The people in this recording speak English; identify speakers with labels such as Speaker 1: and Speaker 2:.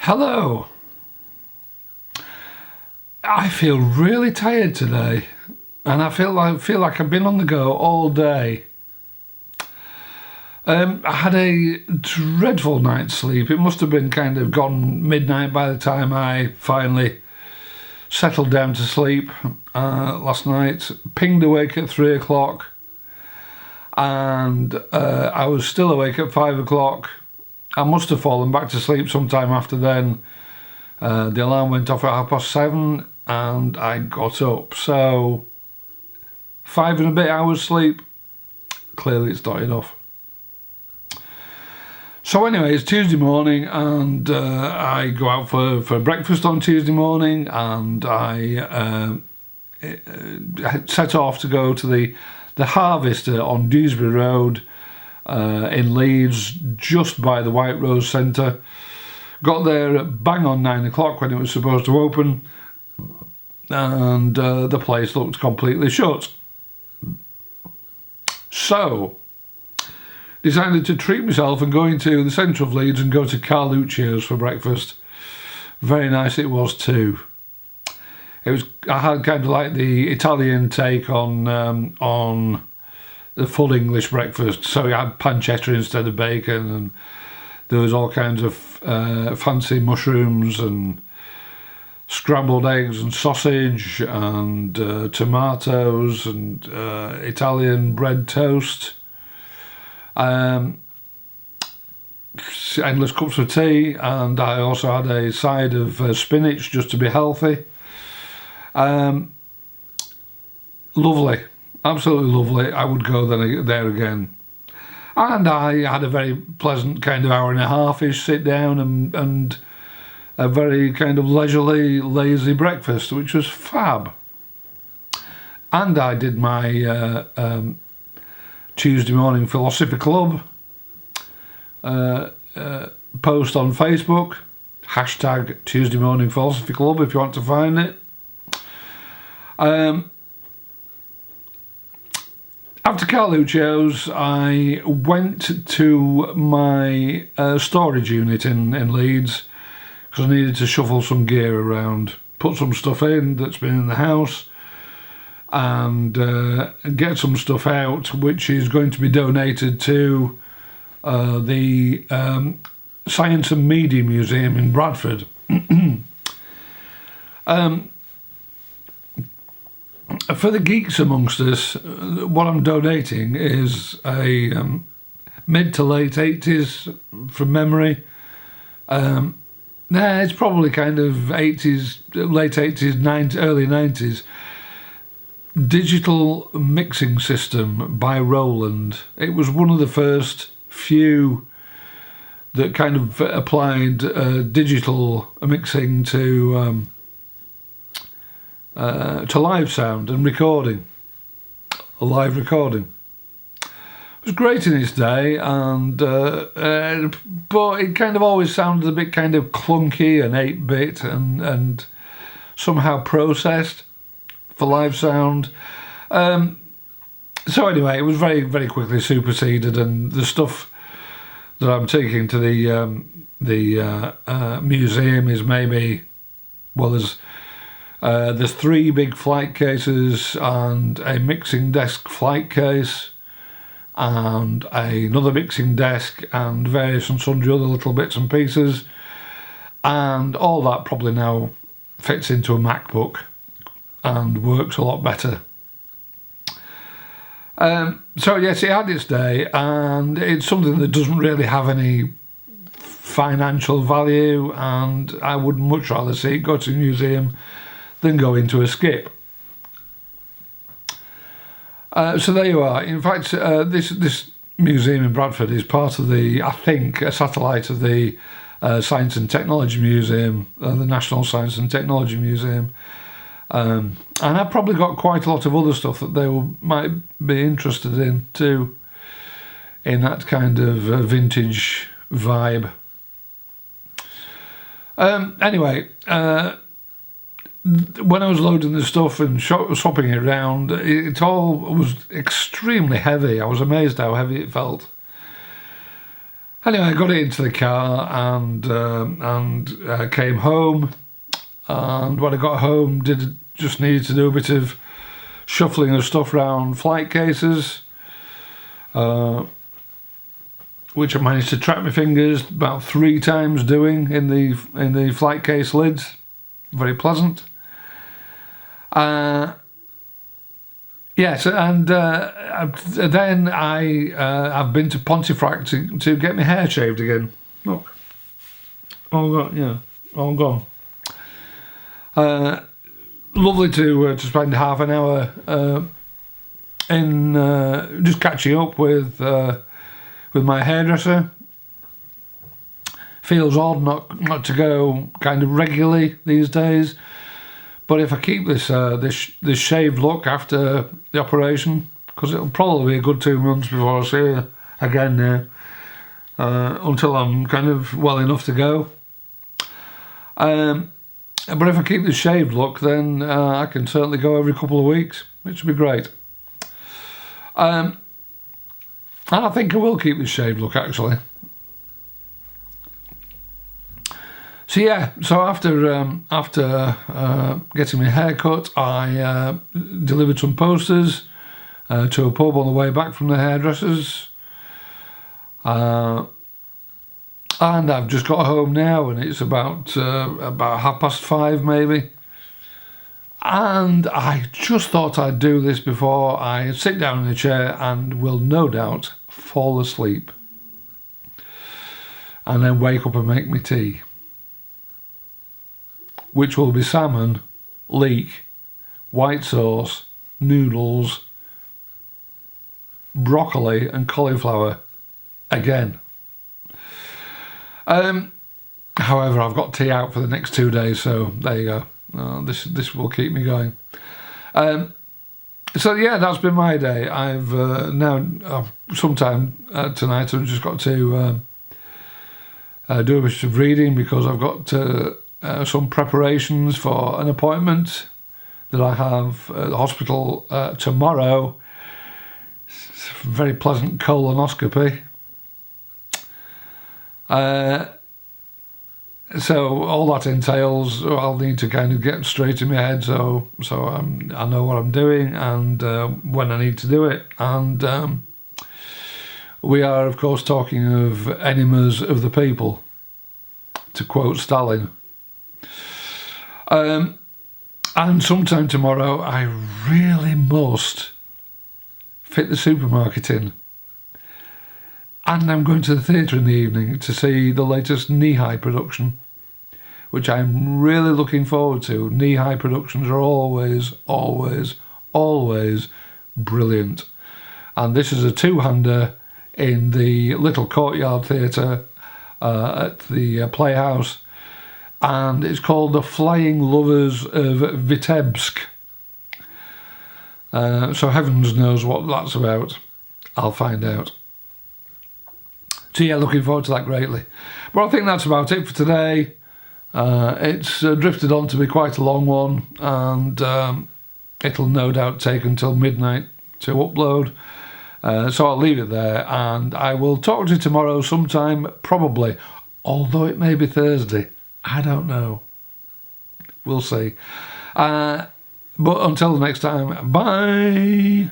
Speaker 1: Hello. I feel really tired today, and I feel like I've been on the go all day. I had a dreadful night's sleep. It must have been kind of gone midnight by the time I finally settled down to sleep last night. Pinged awake at 3 o'clock, and I was still awake at 5 o'clock. I must have fallen back to sleep sometime after then. The alarm went off at 7:30 and I got up. So 5 and a bit hours sleep. Clearly it's not enough. So anyway, it's Tuesday morning, and I go out for breakfast on Tuesday morning, and I set off to go to the Harvester on Dewsbury Road in Leeds, just by the White Rose Centre. Got there at bang on 9 o'clock when it was supposed to open, and the place looked completely shut. So decided to treat myself and go into the centre of Leeds and go to Carluccio's for breakfast. Very nice it was too. I had kind of like the Italian take on the full English breakfast. So we had pancetta instead of bacon, and there was all kinds of fancy mushrooms and scrambled eggs and sausage and tomatoes and Italian bread toast. Endless cups of tea, and I also had a side of spinach just to be healthy. Lovely, absolutely lovely. I would go there again. And I had a very pleasant kind of hour and a half-ish sit down and a very kind of leisurely, lazy breakfast, which was fab. And I did my Tuesday morning philosophy club post on Facebook, hashtag Tuesday morning philosophy club if you want to find it. After Carluccio's, I went to my storage unit in Leeds, because I needed to shuffle some gear around, put some stuff in that's been in the house, and get some stuff out which is going to be donated to the Science and Media Museum in Bradford. For the geeks amongst us, what I'm donating is a mid to late 80s, from memory. It's probably kind of 80s, late 80s, 90s, early 90s. Digital mixing system by Roland. It was one of the first few that kind of applied digital mixing to live sound and recording, live recording. It was great in its day, and but it kind of always sounded a bit kind of clunky and 8-bit and somehow processed for live sound. So anyway, it was very, very quickly superseded, and the stuff that I'm taking to the museum is maybe, well, there's 3 big flight cases and a mixing desk flight case and another mixing desk and various and sundry other little bits and pieces, and all that probably now fits into a MacBook and works a lot better. So yes, it had its day, and it's something that doesn't really have any financial value, and I would much rather see it go to a museum than go into a skip. So there you are. In fact, this museum in Bradford is part of I think, a satellite of the Science and Technology Museum, the National Science and Technology Museum. And I've probably got quite a lot of other stuff that they might be interested in too, in that kind of vintage vibe. Anyway, when I was loading the stuff and swapping it around, it all was extremely heavy. I was amazed how heavy it felt. Anyway, I got it into the car and came home. And when I got home, just needed to do a bit of shuffling of stuff around flight cases, which I managed to trap my fingers about 3 times doing in the flight case lids. Very pleasant. Yes, and then I've been to Pontefract to get my hair shaved again. Look, all gone. Yeah, all gone. Lovely to spend half an hour in just catching up with my hairdresser. Feels odd not to go kind of regularly these days, but if I keep this this shaved look after the operation, because it'll probably be a good 2 months before I see her again now, until I'm kind of well enough to go. But if I keep this shaved look, then I can certainly go every couple of weeks, which would be great. And I think I will keep this shaved look, actually. So yeah, so after getting my hair cut, I delivered some posters to a pub on the way back from the hairdressers. And I've just got home now, and it's about 5:30 maybe. And I just thought I'd do this before I sit down in a chair and will no doubt fall asleep. And then wake up and make me tea, which will be salmon, leek, white sauce, noodles, broccoli and cauliflower again. However, I've got tea out for the next 2 days, so there you go. This will keep me going. So yeah, that's been my day. I've now sometime tonight I've just got to do a bit of reading, because I've got some preparations for an appointment that I have at the hospital tomorrow. It's a very pleasant colonoscopy. So all that entails, I'll need to kind of get straight in my head, so I know what I'm doing and when I need to do it. And we are, of course, talking of enemas of the people, to quote Stalin. And sometime tomorrow, I really must fit the supermarket in. And I'm going to the theatre in the evening to see the latest Knee-High production, which I'm really looking forward to. Knee-High productions are always, always, always brilliant. And this is a two-hander in the little courtyard theatre at the Playhouse. And it's called The Flying Lovers of Vitebsk. So heavens knows what that's about. I'll find out. So yeah, looking forward to that greatly. But I think that's about it for today. It's drifted on to be quite a long one, and it'll no doubt take until midnight to upload. So I'll leave it there, and I will talk to you tomorrow sometime, probably. Although it may be Thursday. I don't know. We'll see. But until the next time, bye!